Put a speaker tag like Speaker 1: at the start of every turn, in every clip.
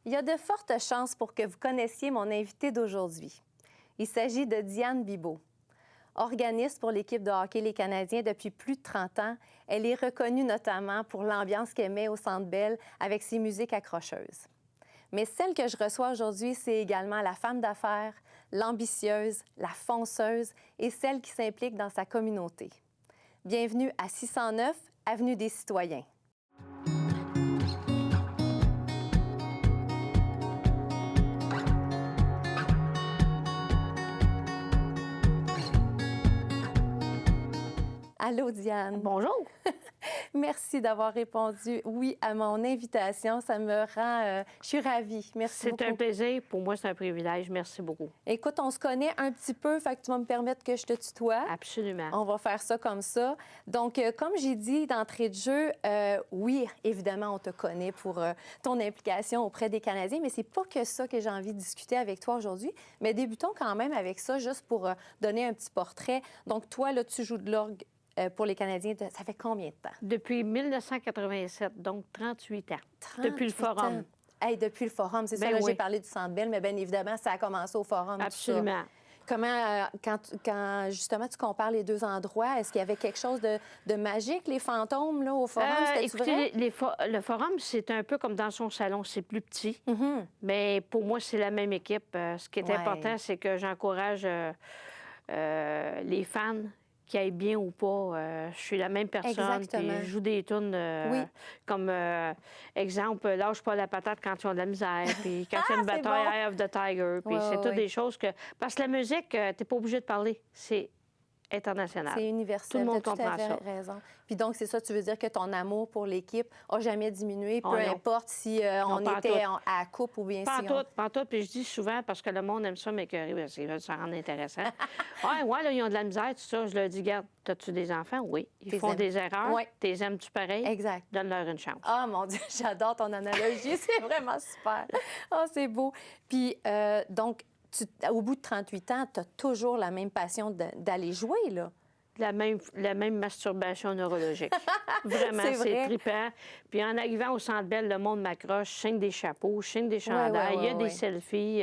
Speaker 1: Il y a de fortes chances pour que vous connaissiez mon invité d'aujourd'hui. Il s'agit de Diane Bibeau. Organiste pour l'équipe de hockey Les Canadiens depuis plus de 30 ans, elle est reconnue notamment pour l'ambiance qu'elle met au Centre Bell avec ses musiques accrocheuses. Mais celle que je reçois aujourd'hui, c'est également la femme d'affaires, l'ambitieuse, la fonceuse et celle qui s'implique dans sa communauté. Bienvenue à 609, Avenue des Citoyens. Allô, Diane.
Speaker 2: Bonjour.
Speaker 1: Merci d'avoir répondu oui à mon invitation. Ça me rend... je suis ravie. Merci beaucoup.
Speaker 2: C'est un plaisir. Pour moi, c'est un privilège. Merci beaucoup.
Speaker 1: Écoute, on se connaît un petit peu, fait que tu vas me permettre que je te tutoie.
Speaker 2: Absolument.
Speaker 1: On va faire ça comme ça. Donc, comme j'ai dit d'entrée de jeu, oui, évidemment, on te connaît pour ton implication auprès des Canadiens, mais c'est pas que ça que j'ai envie de discuter avec toi aujourd'hui. Mais débutons quand même avec ça, juste pour donner un petit portrait. Donc, toi, là, tu joues de l'orgue pour les Canadiens, ça fait combien de temps?
Speaker 2: Depuis 1987, donc 38 ans.
Speaker 1: 38
Speaker 2: depuis le Forum.
Speaker 1: Ans. Hey, depuis le Forum, c'est ça, là, j'ai parlé du Centre Bell, mais bien évidemment, ça a commencé au Forum.
Speaker 2: Absolument.
Speaker 1: Comment, quand justement tu compares les deux endroits, est-ce qu'il y avait quelque chose de magique, les fantômes, là, au Forum?
Speaker 2: Écoutez, le Forum, c'est un peu comme dans son salon, c'est plus petit. Mais pour moi, c'est la même équipe. Ce qui est important, c'est que j'encourage les fans qui aillent bien ou pas. Je suis la même personne, puis je joue des tunes comme, exemple, lâche pas la patate quand ils ont de la misère, puis quand il y a une bataille, Eye of the Tiger, puis c'est toutes des choses que... Parce que la musique, t'es pas obligé de parler, c'est international.
Speaker 1: C'est universel.
Speaker 2: Tout le monde comprend ça.
Speaker 1: Raison. Puis donc, c'est ça, tu veux dire que ton amour pour l'équipe n'a jamais diminué, peu importe si on était à la coupe ou bien si on...
Speaker 2: Pas tout. Puis je dis souvent, parce que le monde aime ça m'écœurer, parce qu'ils veulent se rendre intéressant. ouais, là, ils ont de la misère, tout ça. Je leur dis, garde, as-tu des enfants? Oui. Ils font des erreurs.
Speaker 1: Oui.
Speaker 2: T'es aimes-tu pareil?
Speaker 1: Exact.
Speaker 2: Donne-leur une chance.
Speaker 1: Ah, mon Dieu, j'adore ton analogie. C'est vraiment super. Ah, c'est beau. Puis, donc, au bout de 38 ans, tu as toujours la même passion d'aller jouer, là?
Speaker 2: La même masturbation neurologique. Vraiment, c'est trippant. Puis en arrivant au Centre Bell, le monde m'accroche, je signe des chapeaux, je signe des chandails, il y a des selfies.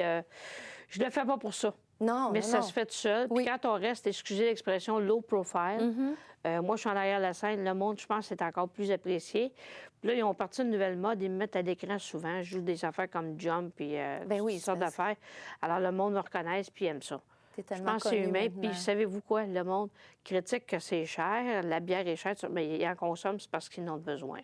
Speaker 2: Je le fais pas pour ça.
Speaker 1: Non,
Speaker 2: mais ça se fait tout seul. Puis quand on reste, excusez l'expression, low profile, moi, je suis en arrière de la scène, le monde, je pense, c'est encore plus apprécié. Puis là, ils ont parti une nouvelle mode, ils me mettent à l'écran souvent. Je joue des affaires comme Jump, puis toutes sortes d'affaires. Alors, le monde me reconnaît, puis aime ça. Je pense que c'est humain. Puis savez-vous quoi? Le monde critique que c'est cher, la bière est chère, mais ils en consomment, c'est parce qu'ils en ont besoin.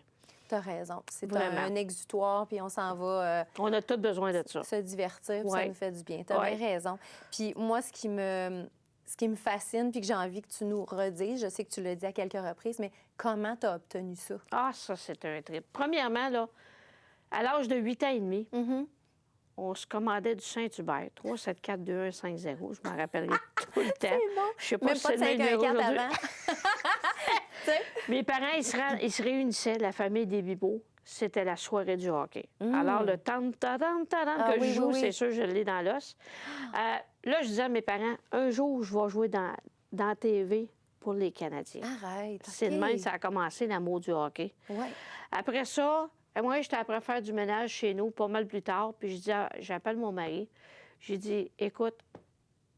Speaker 1: Tu as raison. C'est un exutoire, puis on s'en va...
Speaker 2: on a tous besoin de ça.
Speaker 1: Se divertir, puis ça nous fait du bien. Tu as bien raison. Puis moi, ce qui me fascine, puis que j'ai envie que tu nous redises, je sais que tu l'as dit à quelques reprises, mais comment tu as obtenu ça?
Speaker 2: Ah, ça, c'est un trip. Premièrement, là, à l'âge de 8 ans et demi, on se commandait du Saint-Hubert, 374-2150. Je m'en rappellerai tout le temps.
Speaker 1: C'est bon.
Speaker 2: Je sais pas
Speaker 1: même
Speaker 2: si
Speaker 1: pas de
Speaker 2: c'est le numéro aujourd'hui.
Speaker 1: avant.
Speaker 2: Mes parents, ils se réunissaient, la famille des Bibeau. C'était la soirée du hockey. Alors, le tam-ta-tam-ta-tam que je joue, c'est sûr, je l'ai dans l'os. Là, je disais à mes parents, un jour, je vais jouer dans la TV pour les Canadiens.
Speaker 1: Arrête.
Speaker 2: C'est de même que ça a commencé, l'amour du hockey. Après ça, moi, j'étais après faire du ménage chez nous, pas mal plus tard, puis je dis, j'appelle mon mari. J'ai dit, écoute,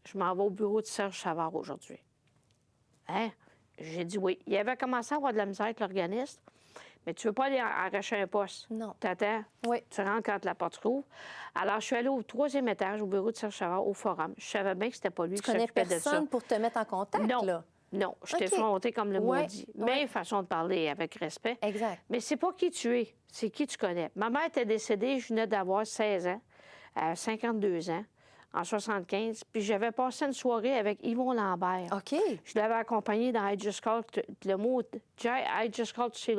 Speaker 2: je m'en vais au bureau de Serge Savard aujourd'hui. Hein? J'ai dit oui. Il avait commencé à avoir de la misère avec l'organiste, mais tu veux pas aller arracher un poste.
Speaker 1: Non.
Speaker 2: T'attends. Tu rentres quand la porte rouvre. Alors, je suis allée au 3e étage, au bureau de Serge Savard, au Forum. Je savais bien que c'était pas lui qui s'occupait de ça.
Speaker 1: Tu connais personne pour te mettre en contact, là?
Speaker 2: Non, je t'ai frontée comme le maudit. Mais façon de parler avec respect.
Speaker 1: Exact.
Speaker 2: Mais c'est pas qui tu es, c'est qui tu connais. Ma mère était décédée, je venais d'avoir 16 ans, 52 ans, en 75. Puis j'avais passé une soirée avec Yvon Lambert.
Speaker 1: OK.
Speaker 2: Je l'avais accompagné dans I Just Called, le mot I Just Called, tu sais,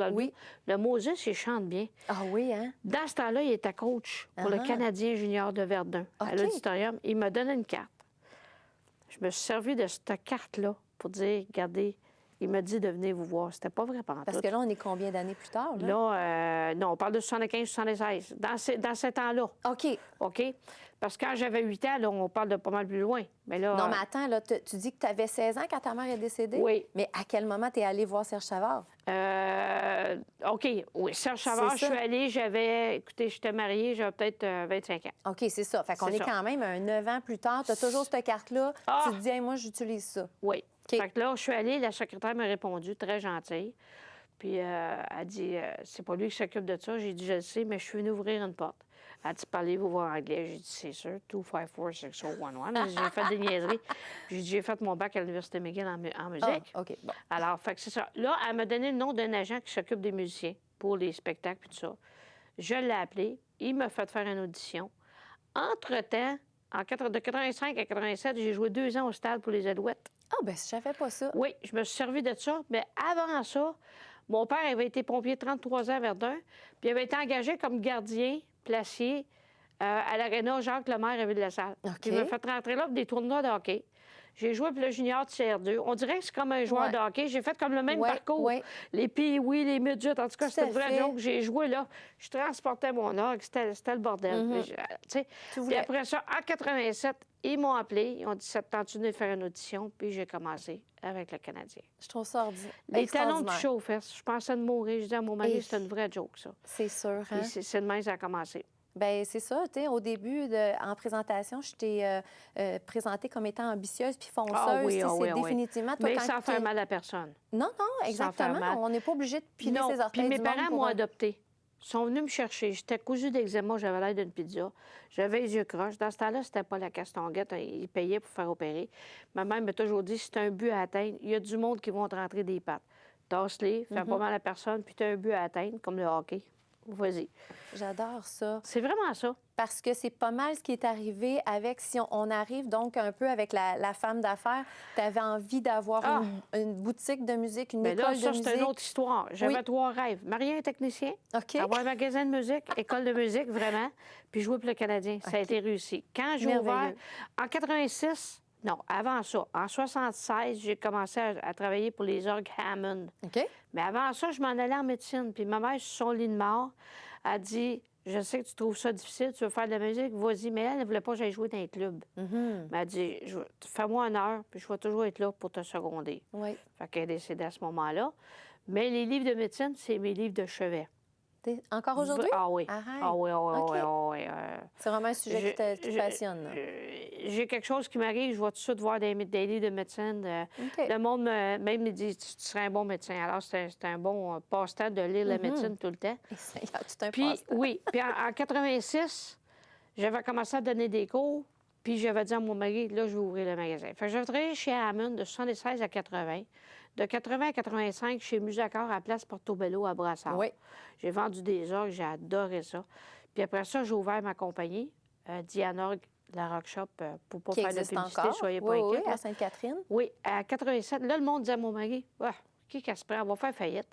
Speaker 2: le Moses, il chante bien.
Speaker 1: Ah oui, hein?
Speaker 2: Dans ce temps-là, il était coach pour le Canadien junior de Verdun, à l'auditorium. Il m'a donné une carte. Je me suis servi de cette carte-là pour dire, regardez, Il m'a dit de venir vous voir. C'était pas vrai pendant
Speaker 1: Parce
Speaker 2: tout.
Speaker 1: que là, on est combien d'années plus tard?
Speaker 2: Non, on parle de 75, 76. Dans ce temps-là.
Speaker 1: OK.
Speaker 2: OK? Parce que quand j'avais 8 ans, là, on parle de pas mal plus loin. Mais là,
Speaker 1: Non, mais attends, là, tu dis que tu avais 16 ans quand ta mère est décédée?
Speaker 2: Oui.
Speaker 1: Mais à quel moment tu es allé voir Serge Savard?
Speaker 2: OK. Oui, Serge Savard, je suis allée, écoutez, j'étais mariée, j'avais peut-être 25 ans.
Speaker 1: OK, c'est ça. Fait qu'on est quand même 9 ans plus tard. Tu as toujours cette carte-là. Tu te dis, hey, moi, j'utilise ça.
Speaker 2: Oui. Fait que là, je suis allée, la secrétaire m'a répondu, très gentille. Puis elle dit, c'est pas lui qui s'occupe de ça. J'ai dit, je le sais, mais je suis venue ouvrir une porte. Elle dit, parlez-vous voir anglais? J'ai dit, c'est sûr, 254-6011. J'ai fait des niaiseries. J'ai dit, j'ai fait mon bac à l'Université McGill en musique.
Speaker 1: Ah, OK, bon.
Speaker 2: Alors, fait que c'est ça. Là, elle m'a donné le nom d'un agent qui s'occupe des musiciens pour les spectacles et tout ça. Je l'ai appelé. Il m'a fait faire une audition. Entre-temps, de 85 à 87, j'ai joué 2 ans au stade pour les Alouettes.
Speaker 1: Ah, bien, je savais pas ça.
Speaker 2: Oui, je me suis servi de ça. Mais avant ça, mon père avait été pompier 33 ans à Verdun, puis il avait été engagé comme gardien placier à l'aréna Jacques Lemaire à Ville-la-Salle.
Speaker 1: OK.
Speaker 2: Puis il m'a fait rentrer là pour des tournois de hockey. J'ai joué pour le junior de CR2. On dirait que c'est comme un joueur de hockey. J'ai fait comme le même parcours. Les pee-wee, les midgets, en tout cas, c'était vrai joke. J'ai joué là. Je transportais mon orgue. C'était le bordel. Puis après ça, en 87, ils m'ont appelé. Ils ont dit, ça te tente-tu de faire une audition? Puis j'ai commencé avec le Canadien.
Speaker 1: Je trouve ça ordinaire.
Speaker 2: Les talons de chaud aux fesses. Je pensais de mourir. Je disais à mon mari, c'est une vraie joke, ça.
Speaker 1: C'est sûr, hein?
Speaker 2: Puis c'est de même que ça a commencé.
Speaker 1: Bien, c'est ça. Tu sais, au début, en présentation, je t'ai présentée comme étant ambitieuse puis fonceuse. C'est définitivement...
Speaker 2: Toi, mais sans faire mal à personne.
Speaker 1: Non, non, exactement. On n'est pas obligé de piler ses orteils.
Speaker 2: Puis mes parents m'ont adoptée. Ils sont venus me chercher. J'étais cousue d'eczéma, j'avais l'air d'une pizza. J'avais les yeux croches. Dans ce temps-là, c'était pas la Castonguette. Ils payaient pour faire opérer. Ma mère m'a toujours dit, si tu as un but à atteindre, il y a du monde qui vont te rentrer des pattes. Tasse-les, fais pas mal à personne, puis tu as un but à atteindre, comme le hockey. Vas-y.
Speaker 1: J'adore ça.
Speaker 2: C'est vraiment ça.
Speaker 1: Parce que c'est pas mal ce qui est arrivé avec... Si on arrive donc un peu avec la femme d'affaires, tu avais envie d'avoir une boutique de musique, une école de musique.
Speaker 2: Ça, c'est une autre histoire. J'avais 3 rêves. Marier un technicien, avoir un magasin de musique, école de musique, vraiment, puis jouer pour le Canadien. Ça a été réussi. Quand j'ai ouvert, en 86... Non, avant ça, en 76, j'ai commencé à travailler pour les orgues Hammond.
Speaker 1: OK.
Speaker 2: Mais avant ça, je m'en allais en médecine. Puis ma mère, sur son lit de mort, a dit, je sais que tu trouves ça difficile, tu veux faire de la musique, vas-y. Mais elle ne voulait pas que j'aille jouer dans les clubs. Mais elle a dit, fais-moi une heure, puis je vais toujours être là pour te seconder.
Speaker 1: Oui.
Speaker 2: Fait qu'elle est décédée à ce moment-là. Mais les livres de médecine, c'est mes livres de chevet.
Speaker 1: Encore aujourd'hui?
Speaker 2: Ah oui. Ah oui.
Speaker 1: C'est vraiment un sujet qui te passionne.
Speaker 2: J'ai quelque chose qui m'arrive, je vais tout de suite voir des livres de médecine. Le monde même me dit, tu serais un bon médecin. Alors, c'est un bon passe-temps de lire la médecine tout le temps. Puis, oui. Puis en 86, j'avais commencé à donner des cours, puis j'avais dit à mon mari, là, je vais ouvrir le magasin. Fait que j'avais travaillé chez Hammond de 76 à 80. De 80 à 85, chez Musacor à Place Portobello à Brassard.
Speaker 1: Oui.
Speaker 2: J'ai vendu des orgues, j'ai adoré ça. Puis après ça, j'ai ouvert ma compagnie, Dianorgue, la Rock Shop, pour pas faire de publicité, soyez pas inquiets.
Speaker 1: Oui, à Sainte-Catherine.
Speaker 2: Oui, à 87. Là, le monde disait à mon mari, qui se prend, on va faire faillite.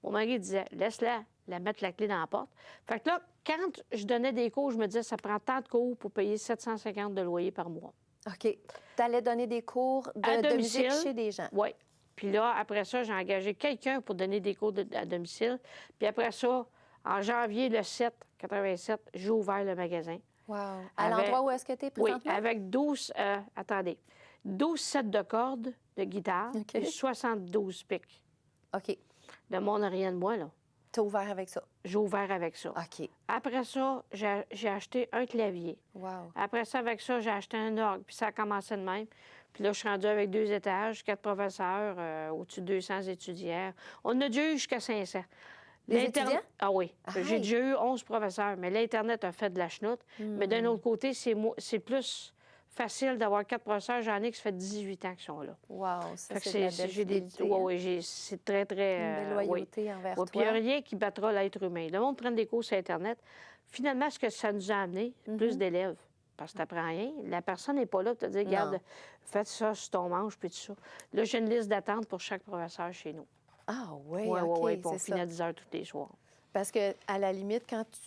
Speaker 2: Mon mari disait, laisse-la, mettre la clé dans la porte. Fait que là, quand je donnais des cours, je me disais, ça prend tant de cours pour payer 750 de loyer par mois.
Speaker 1: OK. Tu allais donner des cours de musique chez des gens.
Speaker 2: Oui. Puis là, après ça, j'ai engagé quelqu'un pour donner des cours à domicile. Puis après ça, en janvier le 7, 87, j'ai ouvert le magasin.
Speaker 1: Wow. À l'endroit où est-ce que tu es présentement?
Speaker 2: Oui, avec 12 sets de cordes de guitare et 72 pics.
Speaker 1: OK.
Speaker 2: De mon rien de moi, là.
Speaker 1: Tu as ouvert avec ça?
Speaker 2: J'ai ouvert avec ça.
Speaker 1: OK.
Speaker 2: Après ça, j'ai acheté un clavier.
Speaker 1: Wow.
Speaker 2: Après ça, avec ça, j'ai acheté un orgue. Puis ça a commencé de même. Puis là, je suis rendue avec 2 étages, 4 professeurs, au-dessus de 200 étudiants. On a déjà eu jusqu'à 500.
Speaker 1: Les étudiants?
Speaker 2: Ah oui. J'ai déjà eu 11 professeurs, mais l'Internet a fait de la chenoute. Mais d'un autre côté, c'est plus facile d'avoir 4 professeurs. J'en ai qui ça fait 18 ans qu'ils sont là.
Speaker 1: Wow, ça, c'est de la belle fidélité.
Speaker 2: Oui, c'est très, très...
Speaker 1: Une belle loyauté envers toi.
Speaker 2: Puis il n'y a rien qui battra l'être humain. Le monde prend des cours sur Internet. Finalement, ce que ça nous a amené, plus d'élèves. Parce que tu n'apprends rien. La personne n'est pas là pour te dire, regarde, faites ça sur ton manche, puis tout ça. Là, j'ai une liste d'attente pour chaque professeur chez nous.
Speaker 1: Ah oui,
Speaker 2: oui,
Speaker 1: OK,
Speaker 2: oui, puis on finit à 10 heures tous les soirs.
Speaker 1: Parce que à la limite,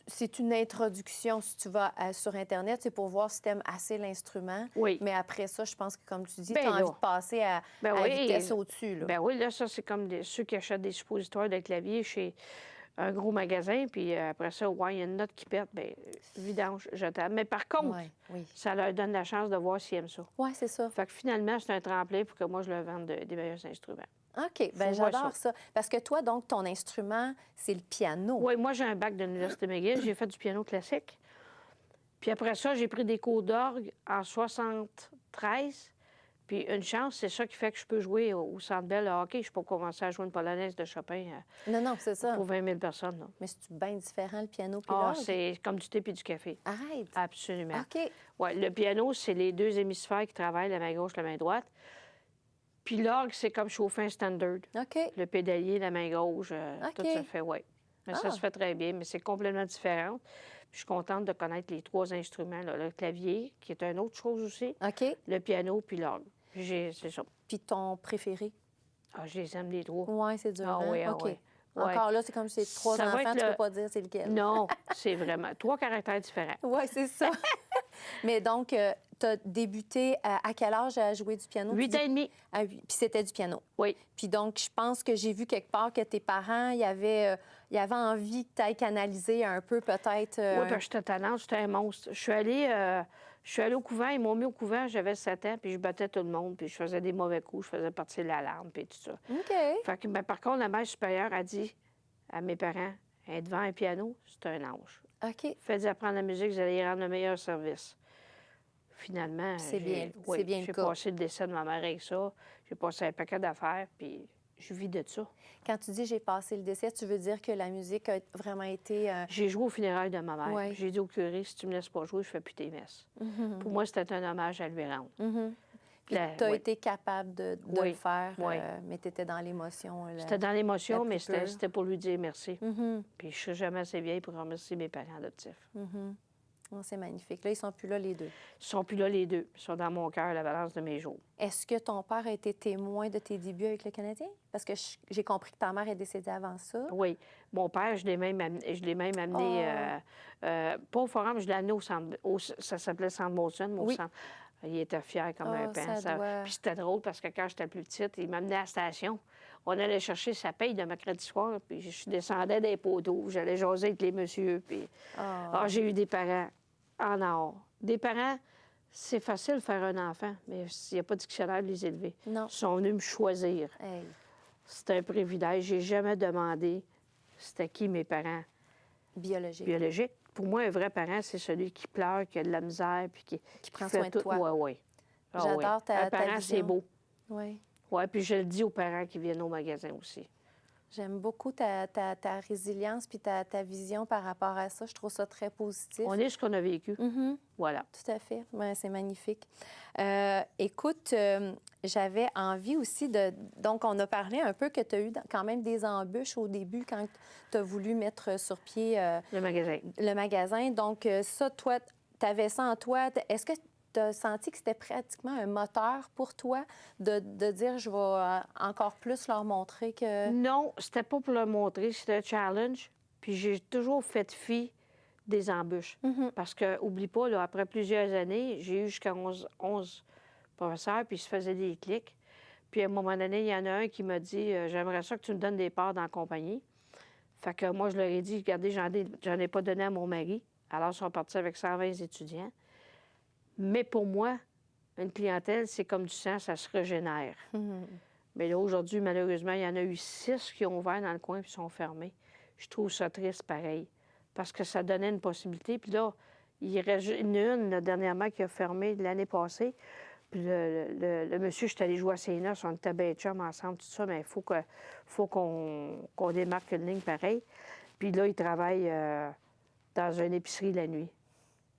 Speaker 1: c'est une introduction, si tu vas sur Internet, c'est pour voir si tu aimes assez l'instrument.
Speaker 2: Oui.
Speaker 1: Mais après ça, je pense que, comme tu dis,
Speaker 2: Ben
Speaker 1: tu as
Speaker 2: là.
Speaker 1: envie de passer à
Speaker 2: Oui,
Speaker 1: vitesse au-dessus. Là.
Speaker 2: Ben oui, là, ça, c'est comme ceux qui achètent des suppositoires de clavier chez un gros magasin, puis après ça, ouais, il y a une note qui pète, bien, vidange, jetable. Mais par contre, ça leur donne la chance de voir s'ils aiment ça.
Speaker 1: Oui, c'est ça.
Speaker 2: Fait que finalement, c'est un tremplin pour que moi, je leur vende des meilleurs instruments.
Speaker 1: OK, bien, j'adore ça. Parce que toi, donc, ton instrument, c'est le piano.
Speaker 2: Oui, moi, j'ai un bac de l'Université McGill. J'ai fait du piano classique. Puis après ça, j'ai pris des cours d'orgue en 73. Puis une chance, c'est ça qui fait que je peux jouer au Centre Bell de hockey. Je peux commencer à jouer une polonaise de Chopin
Speaker 1: non, c'est ça.
Speaker 2: pour 20 000 personnes. Là.
Speaker 1: Mais c'est bien différent, le piano puis
Speaker 2: Ah,
Speaker 1: l'orgue?
Speaker 2: c'est comme du thé puis du café.
Speaker 1: Arrête!
Speaker 2: Absolument.
Speaker 1: OK.
Speaker 2: Ouais, le piano, c'est les deux hémisphères qui travaillent, la main gauche, la main droite. Puis l'orgue, c'est comme chauffer un standard.
Speaker 1: OK.
Speaker 2: Le pédalier, la main gauche, tout
Speaker 1: OK.
Speaker 2: se fait, oui. Mais ça se fait très bien, mais c'est complètement différent. Puis je suis contente de connaître les trois instruments. Là. Le clavier, qui est une autre chose aussi.
Speaker 1: OK.
Speaker 2: Le piano, puis l'orgue. C'est ça.
Speaker 1: Puis ton préféré?
Speaker 2: Ah, je les aime les trois.
Speaker 1: Oui, c'est dur.
Speaker 2: Ah
Speaker 1: hein?
Speaker 2: oui, ah
Speaker 1: OK.
Speaker 2: oui.
Speaker 1: Encore là, c'est comme si c'est trois
Speaker 2: Ça va
Speaker 1: enfants,
Speaker 2: être
Speaker 1: tu
Speaker 2: le-
Speaker 1: peux pas dire c'est lequel.
Speaker 2: Non, c'est vraiment trois caractères différents.
Speaker 1: Oui, c'est ça. Mais donc, tu as débuté à quel âge à jouer du piano?
Speaker 2: 8 ans et demi.
Speaker 1: Puis c'était du piano.
Speaker 2: Oui.
Speaker 1: Puis donc, je pense que j'ai vu quelque part que tes parents, il y avait envie que tu ailles canaliser un peu, peut-être.
Speaker 2: Oui, parce que j'étais tannante, j'étais un monstre. Je suis allée au couvent, ils m'ont mis au couvent, j'avais 7 ans, puis je battais tout le monde, puis je faisais des mauvais coups, je faisais partir l'alarme, puis tout ça.
Speaker 1: OK.
Speaker 2: Fait que, ben, par contre, la mère supérieure a dit à mes parents, être devant un piano, c'est un ange.
Speaker 1: OK.
Speaker 2: Faites apprendre la musique, vous allez y rendre le meilleur service. Finalement,
Speaker 1: C'est bien le
Speaker 2: j'ai
Speaker 1: cas.
Speaker 2: passé le décès de ma mère avec ça. J'ai passé un paquet d'affaires, puis je vis de ça.
Speaker 1: Quand tu dis j'ai passé le décès, tu veux dire que la musique a vraiment été...
Speaker 2: J'ai joué au funérailles de ma mère.
Speaker 1: Ouais.
Speaker 2: J'ai dit au curé, si tu me laisses pas jouer, je fais plus tes messes. Pour moi, c'était un hommage à lui rendre.
Speaker 1: Puis tu as été capable de le faire, mais tu étais dans l'émotion.
Speaker 2: C'était dans l'émotion,
Speaker 1: la
Speaker 2: mais
Speaker 1: plus pure.
Speaker 2: c'était pour lui dire merci. Puis je suis jamais assez vieille pour remercier mes parents adoptifs.
Speaker 1: Oh, c'est magnifique. Là, ils sont plus là, les deux.
Speaker 2: Ils sont plus là, les deux. Ils sont dans mon cœur, la balance de mes jours.
Speaker 1: Est-ce que ton père a été témoin de tes débuts avec le Canadien? Parce que j'ai compris que ta mère est décédée avant ça.
Speaker 2: Oui. Mon père, je l'ai même amené pas au forum, je l'ai amené au centre. Ça s'appelait Centre Molson, mon centre. Il était fier comme un pain. Puis c'était drôle parce que quand j'étais plus petite, il m'amenait à la station. On allait chercher sa paye de mercredi soir, puis je descendais des poteaux. J'allais jaser avec les messieurs. Puis j'ai eu des parents en or. Des parents, c'est facile de faire un enfant, mais il n'y a pas de dictionnaire de les élever.
Speaker 1: Non.
Speaker 2: Ils sont venus me choisir.
Speaker 1: Hey.
Speaker 2: C'était un privilège. J'ai jamais demandé c'était qui mes parents biologiques. Pour moi, un vrai parent, c'est celui qui pleure, qui a de la misère, puis qui
Speaker 1: prend
Speaker 2: fait
Speaker 1: soin de
Speaker 2: tout.
Speaker 1: toi.
Speaker 2: Oui.
Speaker 1: J'adore ta
Speaker 2: Un parent,
Speaker 1: vision.
Speaker 2: c'est beau.
Speaker 1: Oui.
Speaker 2: Oui, puis je le dis aux parents qui viennent au magasin aussi.
Speaker 1: J'aime beaucoup ta résilience puis ta vision par rapport à ça. Je trouve ça très positif.
Speaker 2: On est ce qu'on a vécu. Voilà.
Speaker 1: Tout à fait. Ouais, c'est magnifique. Écoute, j'avais envie aussi de... Donc, on a parlé un peu que tu as eu quand même des embûches au début quand tu as voulu mettre sur pied...
Speaker 2: Le magasin.
Speaker 1: Le magasin. Donc, ça, toi, tu avais ça en toi. Est-ce que tu as senti que c'était pratiquement un moteur pour toi de dire je vais encore plus leur montrer que... Non,
Speaker 2: c'était pas pour leur montrer, c'était un challenge. Puis j'ai toujours fait fi des embûches. Parce que, oublie pas, là, après plusieurs années, j'ai eu jusqu'à 11 professeurs, puis ils se faisaient des clics. Puis à un moment donné, il y en a un qui m'a dit j'aimerais ça que tu me donnes des parts dans la compagnie. Fait que moi, je leur ai dit regardez, j'en ai pas donné à mon mari. Alors, ils sont partis avec 120 étudiants. Mais pour moi, une clientèle, c'est comme du sang, ça se régénère. Mais là, aujourd'hui, malheureusement, il y en a eu 6 qui ont ouvert dans le coin puis sont fermés. Je trouve ça triste, pareil, parce que ça donnait une possibilité. Puis là, il y en a une, là, dernièrement, qui a fermé l'année passée. Puis le monsieur, je suis allée jouer à ses noces, on était bien chum ensemble, tout ça, mais il faut qu'on démarque une ligne pareille. Puis là, il travaille dans une épicerie la nuit.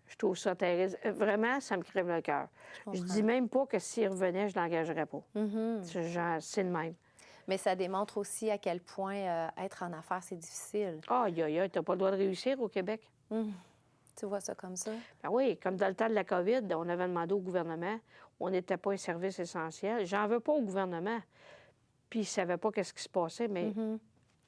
Speaker 2: Je trouve ça terrible. Vraiment, ça me crève le cœur. Je dis même pas que s'il revenait, je ne l'engagerais pas. C'est le même.
Speaker 1: Mais ça démontre aussi à quel point être en affaires, c'est difficile.
Speaker 2: Aïe, tu n'as pas le droit de réussir au Québec.
Speaker 1: Tu vois ça comme ça?
Speaker 2: Ben oui, comme dans le temps de la COVID, on avait demandé au gouvernement, on n'était pas un service essentiel. J'en veux pas au gouvernement. Puis ils ne savaient pas qu'est-ce qui se passait, mais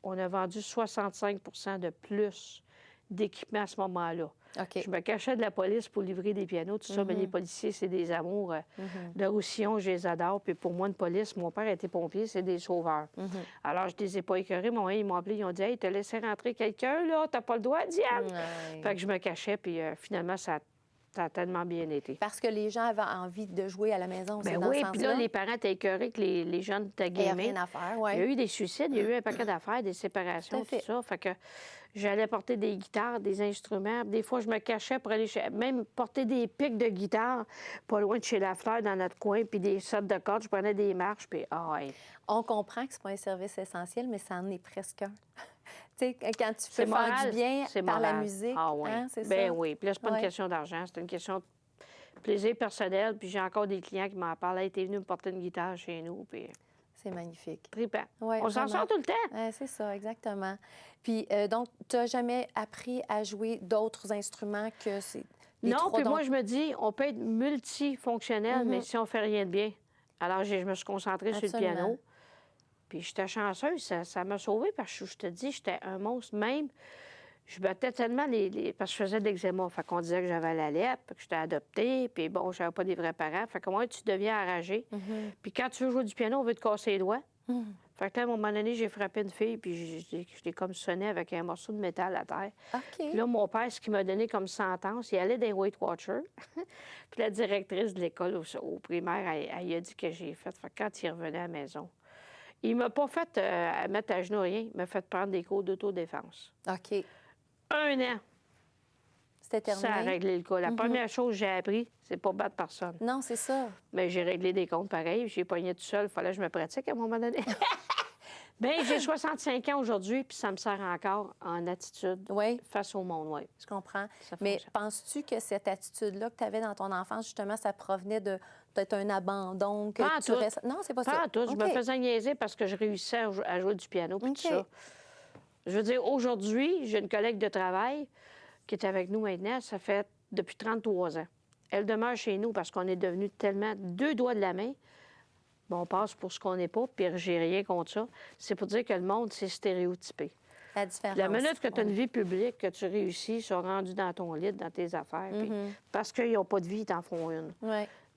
Speaker 2: on a vendu 65 de plus d'équipements à ce moment-là.
Speaker 1: OK.
Speaker 2: Je me cachais de la police pour livrer des pianos, tout ça, mais les policiers, c'est des amours de Roussillon, je les adore. Puis pour moi, une police, mon père était pompier, c'est des sauveurs. Alors, je ne les ai pas écœurés, mais ils m'ont appelé, ils ont dit « Hey, t'as laissé rentrer quelqu'un, là, t'as pas le droit, Diane! » Fait que je me cachais, puis finalement, ça a tellement bien été.
Speaker 1: Parce que les gens avaient envie de jouer à la maison aussi,
Speaker 2: Ben
Speaker 1: dans
Speaker 2: oui,
Speaker 1: ce sens-là.
Speaker 2: puis là, les parents étaient écœurés que les jeunes étaient
Speaker 1: Il n'y a
Speaker 2: gamés.
Speaker 1: rien à faire, oui.
Speaker 2: Il y a eu des suicides, il y a eu un paquet d'affaires, des séparations, tout ça. Fait que j'allais porter des guitares, des instruments. Des fois, je me cachais pour aller même porter des pics de guitare pas loin de chez Lafleur, dans notre coin, puis des sortes de cordes. Je prenais des marches, puis
Speaker 1: On comprend que ce n'est pas un service essentiel, mais ça en est presque un. Tu sais, quand tu peux
Speaker 2: moral,
Speaker 1: faire du bien par la musique,
Speaker 2: oui.
Speaker 1: C'est
Speaker 2: ben
Speaker 1: ça?
Speaker 2: oui. Puis là, c'est pas une question d'argent, c'est une question de plaisir personnel. Puis j'ai encore des clients qui m'en parlent. « Hey, t'es venu me porter une guitare chez nous. » Puis
Speaker 1: c'est magnifique.
Speaker 2: Trippant.
Speaker 1: Ouais,
Speaker 2: on s'en sort tout le temps.
Speaker 1: C'est ça, exactement. Puis donc, tu n'as jamais appris à jouer d'autres instruments que ces
Speaker 2: Non, puis moi, je me dis, on peut être multifonctionnel, mais si on fait rien de bien. Alors, je me suis concentrée sur le piano. Puis j'étais chanceuse, ça m'a sauvée parce que je te dis, j'étais un monstre. Même, je battais tellement parce que je faisais de l'eczéma. Fait qu'on disait que j'avais la lèpre, que j'étais adoptée, puis bon, j'avais pas des vrais parents. Fait que moi, tu deviens enragée. Puis quand tu veux jouer du piano, on veut te casser les doigts. Fait que là, à un moment donné, j'ai frappé une fille, puis je l'ai comme sonné avec un morceau de métal à terre. Puis là, mon père, ce qu'il m'a donné comme sentence, il allait dans les Weight Watchers. Puis la directrice de l'école au primaire, elle a dit que j'ai fait. Fait que quand il revenait à la maison, il m'a pas fait mettre à genoux rien. Il m'a fait prendre des cours d'autodéfense.
Speaker 1: OK.
Speaker 2: 1 an.
Speaker 1: C'était terminé?
Speaker 2: Ça a réglé le cas. La première chose que j'ai appris, c'est pas battre personne.
Speaker 1: Non, c'est ça.
Speaker 2: Mais j'ai réglé des comptes pareils. J'ai pogné tout seul. Il fallait que je me pratique à un moment donné. Bien, j'ai 65 ans aujourd'hui, puis ça me sert encore en attitude face au monde, oui.
Speaker 1: Je comprends. Mais penses-tu que cette attitude-là que tu avais dans ton enfance, justement, ça provenait de peut-être un abandon? Que
Speaker 2: pas
Speaker 1: tu restes... Non, c'est pas ça.
Speaker 2: Pas tout. Je me faisais niaiser parce que je réussissais à jouer du piano, puis tout ça. Je veux dire, aujourd'hui, j'ai une collègue de travail qui est avec nous maintenant, ça fait depuis 33 ans. Elle demeure chez nous parce qu'on est devenus tellement 2 doigts de la main. Bon, on passe pour ce qu'on n'est pas, puis j'ai rien contre ça. C'est pour dire que le monde, c'est stéréotypé.
Speaker 1: La différence.
Speaker 2: La minute que tu as une vie publique, que tu réussis, ils sont rendus dans ton lit, dans tes affaires. Puis parce qu'ils n'ont pas de vie, ils t'en font une.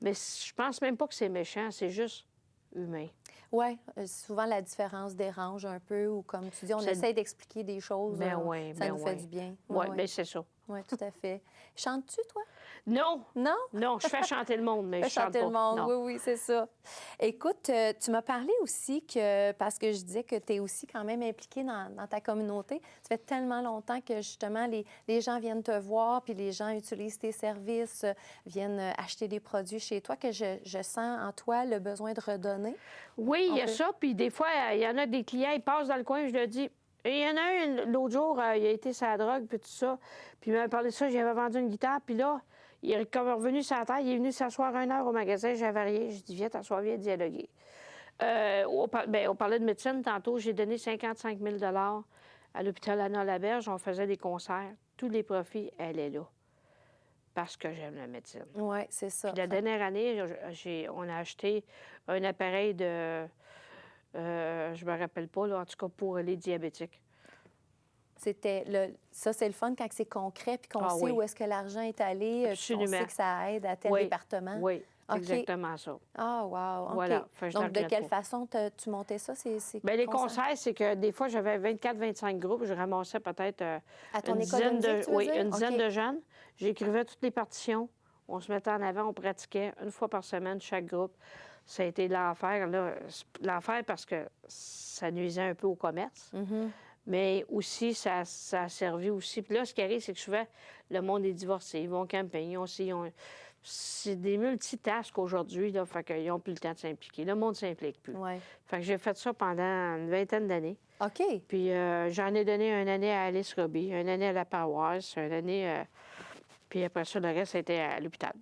Speaker 2: Mais je pense même pas que c'est méchant, c'est juste humain.
Speaker 1: Oui, souvent la différence dérange un peu, ou comme tu dis, on essaie d'expliquer des choses, ça nous fait du bien.
Speaker 2: Oui, bien c'est ça.
Speaker 1: Oui, tout à fait. Chantes-tu, toi?
Speaker 2: Non.
Speaker 1: Non?
Speaker 2: Non, je fais chanter le monde, mais je chante pas.
Speaker 1: Chanter le monde,
Speaker 2: non.
Speaker 1: oui, c'est ça. Écoute, tu m'as parlé aussi que, parce que je disais que tu es aussi quand même impliquée dans ta communauté. Ça fait tellement longtemps que, justement, les gens viennent te voir, puis les gens utilisent tes services, viennent acheter des produits chez toi, que je sens en toi le besoin de redonner.
Speaker 2: Oui, il y a ça, puis des fois, il y en a des clients, ils passent dans le coin, je leur dis... Il y en a un, l'autre jour, il a été sur la drogue, puis tout ça. Puis il m'a parlé de ça, j'avais vendu une guitare, puis là, il est comme revenu sur la terre, il est venu s'asseoir 1 heure au magasin, j'avais rien. Je dis, viens t'asseoir, viens dialoguer. On parlait de médecine tantôt, j'ai donné 55 000 à l'hôpital Anna-Laberge, on faisait des concerts. Tous les profits allaient là, parce que j'aime la médecine.
Speaker 1: Oui, c'est ça.
Speaker 2: Puis la dernière année, on a acheté un appareil de... je me rappelle pas, là, en tout cas pour les diabétiques.
Speaker 1: Ça, c'est le fun quand c'est concret puis qu'on sait où est-ce que l'argent est allé.
Speaker 2: Absolument.
Speaker 1: On sait que ça aide à tel département.
Speaker 2: Oui, exactement ça.
Speaker 1: Ah, wow.
Speaker 2: Voilà.
Speaker 1: Donc, de quelle façon tu montais ça?
Speaker 2: Bien, les concerts, c'est que des fois, j'avais 24-25 groupes. Je ramassais peut-être une dizaine de jeunes. J'écrivais toutes les partitions. On se mettait en avant, on pratiquait 1 fois par semaine chaque groupe. Ça a été l'enfer, là. L'enfer parce que ça nuisait un peu au commerce. Mais aussi, ça a servi aussi. Puis là, ce qui arrive, c'est que souvent, le monde est divorcé. Ils vont camper, c'est des multitasks aujourd'hui, là, fait qu'ils n'ont plus le temps de s'impliquer. Le monde ne s'implique plus. Fait que j'ai fait ça pendant une 20aine d'années.
Speaker 1: OK.
Speaker 2: Puis j'en ai donné 1 année à Alice Roby, 1 année à la paroisse, 1 année... puis après ça, le reste, c'était à l'hôpital.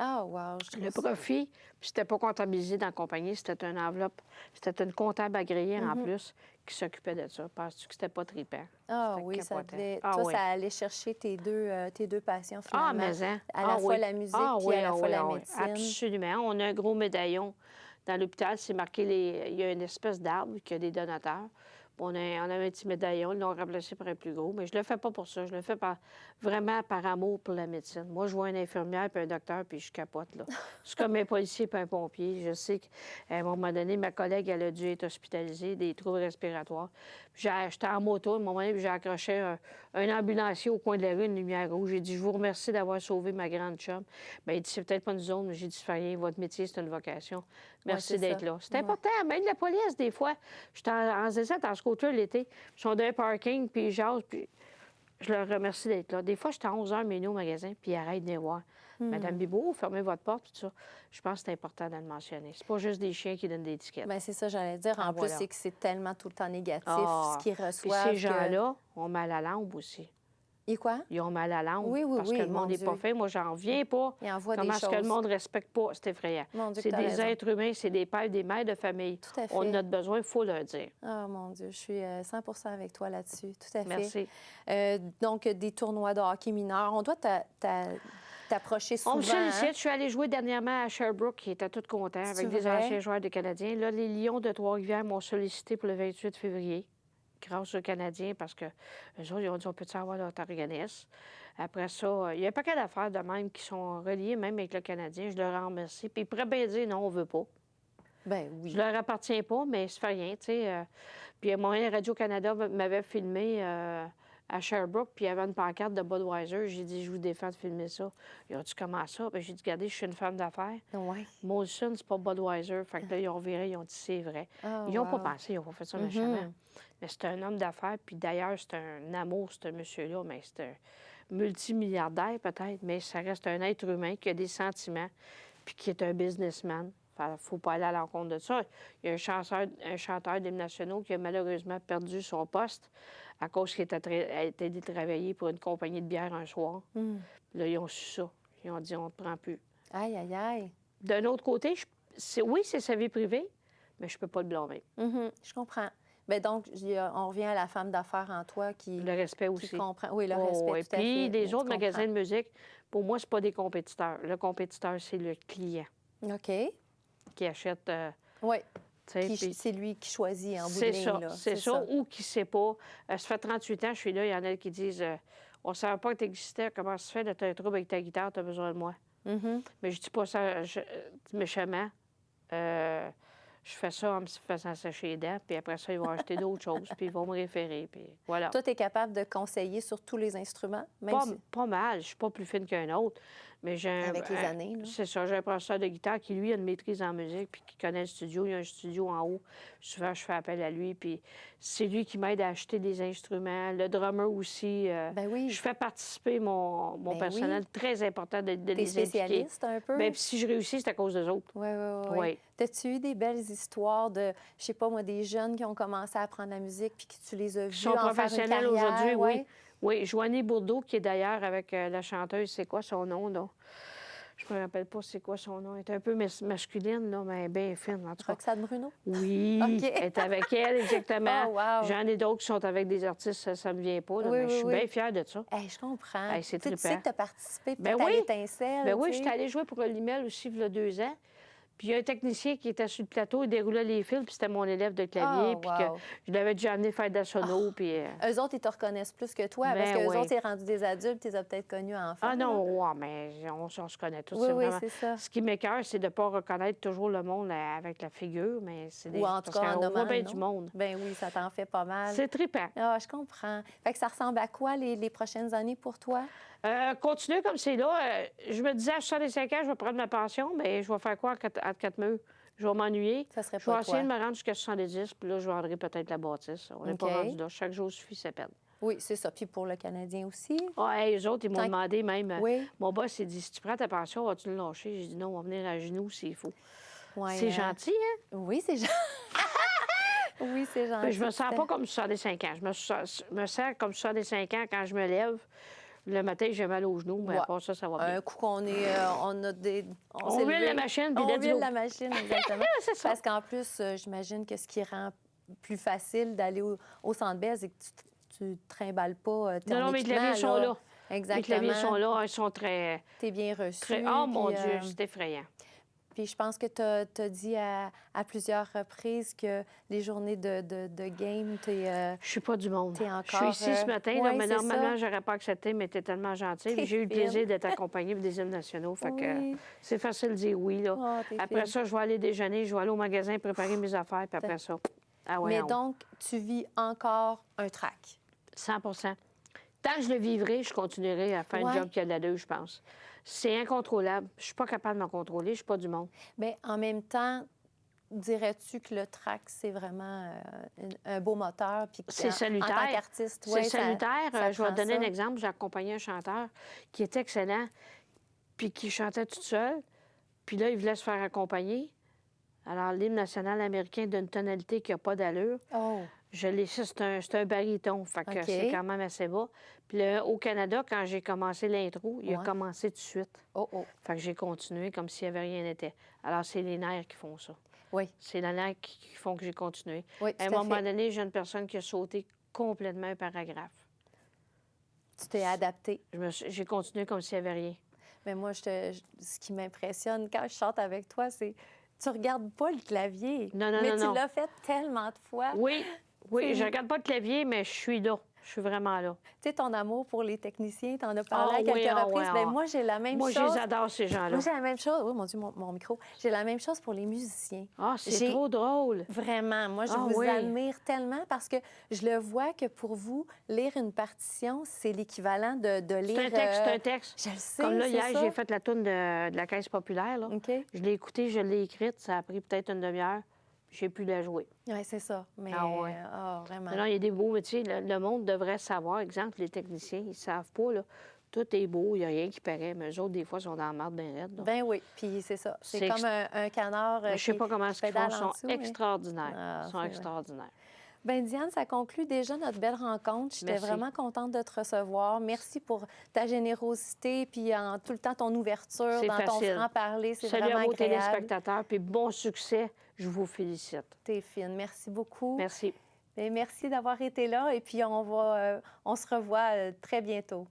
Speaker 1: Ah, wow.
Speaker 2: Le profit, puis c'était pas comptabilisé dans la compagnie, c'était une enveloppe, c'était une comptable agréée en plus qui s'occupait de ça. Penses-tu que c'était pas trippant?
Speaker 1: Ah oui, ça devait... Toi, ça allait chercher tes deux passions, finalement.
Speaker 2: Ah, mais hein?
Speaker 1: À la fois la musique et à la fois la médecine.
Speaker 2: Absolument. On a un gros médaillon dans l'hôpital. C'est marqué, il y a une espèce d'arbre qui a des donateurs On avait un petit médaillon, ils l'ont remplacé par un plus gros, mais je le fais pas pour ça. Je le fais vraiment par amour pour la médecine. Moi, je vois une infirmière puis un docteur, puis je capote, là. C'est comme un policier puis un pompier. Je sais qu'à un moment donné, ma collègue, elle a dû être hospitalisée, des troubles respiratoires. J'étais en moto, à un moment donné, puis j'ai accroché un ambulancier au coin de la rue, une lumière rouge. J'ai dit, je vous remercie d'avoir sauvé ma grande chum. Bien, il dit, c'est peut-être pas nous autres, mais j'ai dit, c'est rien, votre métier, c'est une vocation. Merci d'être là. C'est important, même la police, des fois. J'étais en Z7, en scooter l'été. Ils sont dans un parking, puis ils jasent, puis je leur remercie d'être là. Des fois, j'étais à 11 h minuit au magasin, puis ils arrêtent de venir voir. Madame Bibot, fermez votre porte, tout ça. Je pense que c'est important de le mentionner. C'est pas juste des chiens qui donnent des étiquettes.
Speaker 1: Bien, c'est ça, j'allais dire. En plus, c'est que c'est tellement tout le temps négatif, ce qu'ils reçoivent.
Speaker 2: Puis ces gens-là ont mal à la langue aussi.
Speaker 1: Et quoi?
Speaker 2: Ils ont mal à la langue.
Speaker 1: Oui,
Speaker 2: parce que le monde n'est pas fait. Moi, j'en reviens pas.
Speaker 1: Ils envoient
Speaker 2: Comment est-ce que le monde ne respecte pas? C'est effrayant. C'est des êtres humains, c'est des pères, des mères de famille.
Speaker 1: Tout à fait.
Speaker 2: On a notre besoin, il faut leur dire.
Speaker 1: Oh mon Dieu, je suis 100 avec toi là-dessus. Tout à fait.
Speaker 2: Merci.
Speaker 1: Donc, des tournois de hockey mineurs. On doit t'approcher souvent.
Speaker 2: On me sollicite. Je suis allée jouer dernièrement à Sherbrooke, qui était tout content, avec des anciens joueurs des Canadiens. Là, les Lions de Trois-Rivières m'ont sollicité pour le 28 février. Grâce aux Canadiens, parce que eux autres, ils ont dit, on peut avoir notre organisme. Après ça, il y a un paquet d'affaires de même qui sont reliées même avec le Canadien. Je leur en remercie. Puis ils pourraient bien dire, non, on veut pas.
Speaker 1: Bien oui.
Speaker 2: Je leur appartiens pas, mais ça fait rien, tu sais. Puis moyen Radio-Canada m'avait filmé à Sherbrooke, puis il y avait une pancarte de Budweiser. J'ai dit, je vous défends de filmer ça. Ils ont dit, comment ça? Bien, j'ai dit, regardez, je suis une femme d'affaires.
Speaker 1: Ouais.
Speaker 2: Molson, c'est pas Budweiser. Fait que là, ils ont viré, ils ont dit, c'est vrai. Ils n'ont pas pensé, ils n'ont pas fait ça méchamment. Mais c'est un homme d'affaires, puis d'ailleurs, c'est un amour, ce monsieur-là, mais c'est un multimilliardaire peut-être, mais ça reste un être humain qui a des sentiments, puis qui est un businessman. Il ne faut pas aller à l'encontre de ça. Il y a un chanteur d'hymnes nationaux qui a malheureusement perdu son poste à cause qu'il a été travailler pour une compagnie de bière un soir. Là, ils ont su ça. Ils ont dit, on ne te prend plus.
Speaker 1: Aïe, aïe, aïe.
Speaker 2: D'un autre côté, oui, c'est sa vie privée, mais je ne peux pas le blâmer.
Speaker 1: Je comprends. Bien, donc, on revient à la femme d'affaires en toi qui...
Speaker 2: Le respect aussi.
Speaker 1: Comprend. Oui, le respect, tout à fait.
Speaker 2: Puis, les autres magasins de musique, pour moi, c'est pas des compétiteurs. Le compétiteur, c'est le client.
Speaker 1: OK.
Speaker 2: Qui achète...
Speaker 1: oui. C'est lui qui choisit en bout de ligne.
Speaker 2: C'est ça. Ou qui ne sait pas. Ça fait 38 ans, je suis là, il y en a qui disent on ne savait pas que tu existais, comment ça se fait, tu as un trouble avec ta guitare, tu as besoin de moi. Mais je dis pas ça méchamment. Je fais ça en me faisant sécher les dents, puis après ça, ils vont acheter d'autres choses, puis ils vont me référer, puis voilà.
Speaker 1: Toi, tu es capable de conseiller sur tous les instruments?
Speaker 2: Pas mal. Je ne suis pas plus fine qu'un autre, mais
Speaker 1: avec les années, là.
Speaker 2: C'est ça. J'ai un professeur de guitare qui, lui, a une maîtrise en musique, puis qui connaît le studio. Il y a un studio en haut. Souvent, je fais appel à lui, puis c'est lui qui m'aide à acheter des instruments. Le drummer aussi.
Speaker 1: Oui.
Speaker 2: Je fais participer mon personnel très important de les
Speaker 1: spécialiste un peu?
Speaker 2: Bien, puis si je réussis, c'est à cause des autres.
Speaker 1: Oui. T'as-tu eu des belles histoires de, je sais pas moi, des jeunes qui ont commencé à apprendre la musique puis que tu les as vus
Speaker 2: sont professionnels aujourd'hui, oui. Oui, Joanie Bourdeau, qui est d'ailleurs avec la chanteuse, c'est quoi son nom, là? Je me rappelle pas c'est quoi son nom. Elle est un peu masculine, là, mais bien fine, en tout cas.
Speaker 1: Roxane Bruno?
Speaker 2: Oui, elle est avec elle, exactement.
Speaker 1: Oh, wow.
Speaker 2: J'en ai d'autres qui sont avec des artistes, ça ne me vient pas, là, mais je suis bien fière de ça.
Speaker 1: Je comprends.
Speaker 2: C'est
Speaker 1: tu sais que tu as participé
Speaker 2: peut-être
Speaker 1: à l'Étincelle.
Speaker 2: Ben oui, j'étais allée jouer pour l'IMEL aussi, il y a 2 ans. Puis il y a un technicien qui était sur le plateau, il déroulait les fils, puis c'était mon élève de clavier, puis que je l'avais déjà amené faire de la sono, puis...
Speaker 1: Eux autres, ils te reconnaissent plus que toi, parce qu'eux autres, ils sont rendus des adultes, tu les as peut-être connus enfants.
Speaker 2: Ah non, mais on se connaît tous.
Speaker 1: Oui, c'est ça.
Speaker 2: Ce qui m'écoeure, c'est de ne pas reconnaître toujours le monde avec la figure, mais c'est des...
Speaker 1: Ou en tout cas,
Speaker 2: on voit bien du monde.
Speaker 1: Ben oui, ça t'en fait pas mal.
Speaker 2: C'est trippant.
Speaker 1: Ah, je comprends. Fait que ça ressemble à quoi les prochaines années pour toi?
Speaker 2: Continuer comme c'est là. Je me disais, à 65 ans, je vais prendre ma pension, mais je vais faire quoi à 4 murs? Je vais m'ennuyer.
Speaker 1: Ça serait pas
Speaker 2: Je vais essayer de me rendre jusqu'à 70, puis là, je vendrai peut-être la bâtisse. On n'est pas rendu là. Chaque jour suffit sa peine.
Speaker 1: Oui, c'est ça. Puis pour le Canadien aussi.
Speaker 2: Eux autres, ils m'ont demandé même... Mon boss, il dit, si tu prends ta pension, vas-tu le lâcher? J'ai dit, non, on va venir à genoux s'il faut. C'est gentil, hein?
Speaker 1: Oui, c'est gentil. Oui, c'est gentil.
Speaker 2: Mais je me sens pas comme 65 ans. Je me sens comme 65 ans quand je me lève. Le matin, j'ai mal aux genoux, mais à part ça, ça va bien.
Speaker 1: Un coup qu'on est... on a des...
Speaker 2: On huile la machine, puis
Speaker 1: on huile la machine, exactement.
Speaker 2: C'est ça.
Speaker 1: Parce qu'en plus, j'imagine que ce qui rend plus facile d'aller au Centre Bell, c'est que tu ne trimbales pas ton
Speaker 2: Non, mes claviers sont là.
Speaker 1: Exactement.
Speaker 2: Mes claviers sont là, ils sont très...
Speaker 1: T'es bien reçu.
Speaker 2: Oh, mon Dieu, c'est effrayant.
Speaker 1: puis je pense que tu as dit à plusieurs reprises que les journées de game, tu es...
Speaker 2: Je suis pas du monde.
Speaker 1: T'es encore...
Speaker 2: Je suis ici ce matin, là, mais normalement,
Speaker 1: ça.
Speaker 2: j'aurais pas accepté, mais tu es tellement gentille. J'ai eu le plaisir d'être accompagnée pour des hymnes nationaux. Fait que c'est facile de dire oui. Là. Après ça, je vais aller déjeuner, je vais aller au magasin préparer mes affaires, puis après ça... Ah ouais,
Speaker 1: mais donc, tu vis encore un track?
Speaker 2: 100 Tant que je le vivrai, je continuerai à faire un job qui a de l'allure, je pense. C'est incontrôlable. Je suis pas capable de me contrôler. Je suis pas du monde.
Speaker 1: Bien, en même temps, dirais-tu que le track, c'est vraiment un beau moteur?
Speaker 2: C'est salutaire.
Speaker 1: En tant qu'artiste,
Speaker 2: c'est salutaire. Je vais te donner un exemple. J'ai accompagné un chanteur qui était excellent, puis qui chantait tout seul. Puis là, il voulait se faire accompagner. Alors, l'hymne national américain d'une tonalité qui n'a pas d'allure.
Speaker 1: Oh.
Speaker 2: Je l'ai su, c'est un baryton, fait que c'est quand même assez bas. Puis là, au Canada, quand j'ai commencé l'intro, il a commencé tout de suite. Fait que j'ai continué comme s'il n'y avait rien n'était. Alors, c'est les nerfs qui font ça.
Speaker 1: Oui.
Speaker 2: C'est les nerfs qui font que j'ai continué.
Speaker 1: Oui,
Speaker 2: à un moment donné, j'ai une personne qui a sauté complètement un paragraphe.
Speaker 1: Tu t'es adapté.
Speaker 2: J'ai continué comme s'il n'y avait rien.
Speaker 1: Mais moi, ce qui m'impressionne quand je chante avec toi, c'est tu regardes pas le clavier.
Speaker 2: Non, non,
Speaker 1: mais
Speaker 2: non.
Speaker 1: tu l'as fait tellement de fois.
Speaker 2: Oui, je regarde pas le clavier, mais je suis là. Je suis vraiment là.
Speaker 1: Tu sais, ton amour pour les techniciens, tu en as parlé à quelques reprises. Bien, moi, j'ai la même chose.
Speaker 2: Moi, je les adore, ces gens-là.
Speaker 1: Moi, j'ai la même chose. Oui, mon Dieu, mon micro. J'ai la même chose pour les musiciens.
Speaker 2: Ah, c'est trop drôle.
Speaker 1: Vraiment. Moi, je vous admire tellement parce que je le vois que pour vous, lire une partition, c'est l'équivalent de lire...
Speaker 2: C'est un texte.
Speaker 1: Je le sais,
Speaker 2: comme là, hier, j'ai fait la toune de la Caisse populaire. Là. Je l'ai écoutée, je l'ai écrite. Ça a pris peut-être une demi-heure. J'ai pu la jouer.
Speaker 1: Oui, c'est ça. Mais vraiment.
Speaker 2: Non, il y a des beaux métiers. Le monde devrait savoir. Exemple, les techniciens, ils ne savent pas. Là. Tout est beau, il n'y a rien qui paraît. Mais eux autres, des fois, ils sont dans la marde bien raide.
Speaker 1: Ben oui, puis c'est ça. C'est comme un canard.
Speaker 2: Je ne sais pas comment ils font. Ils sont extraordinaires.
Speaker 1: Ils
Speaker 2: sont extraordinaires.
Speaker 1: Bien, Diane, ça conclut déjà notre belle rencontre. J'étais vraiment contente de te recevoir. Merci pour ta générosité puis tout le temps ton ouverture dans ton franc-parler. C'est vraiment agréable.
Speaker 2: Salut à vos téléspectateurs, puis bon succès. Je vous félicite.
Speaker 1: T'es fine. Merci beaucoup.
Speaker 2: Merci.
Speaker 1: Et merci d'avoir été là. Et puis, on se revoit très bientôt.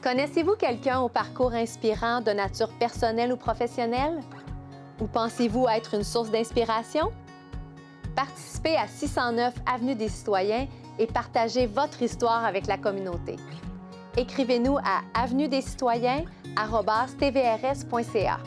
Speaker 1: Connaissez-vous quelqu'un au parcours inspirant de nature personnelle ou professionnelle? Ou pensez-vous être une source d'inspiration? Participez à 609 Avenue des Citoyens et partagez votre histoire avec la communauté. Écrivez-nous à avenue-des-citoyens@tvrs.ca.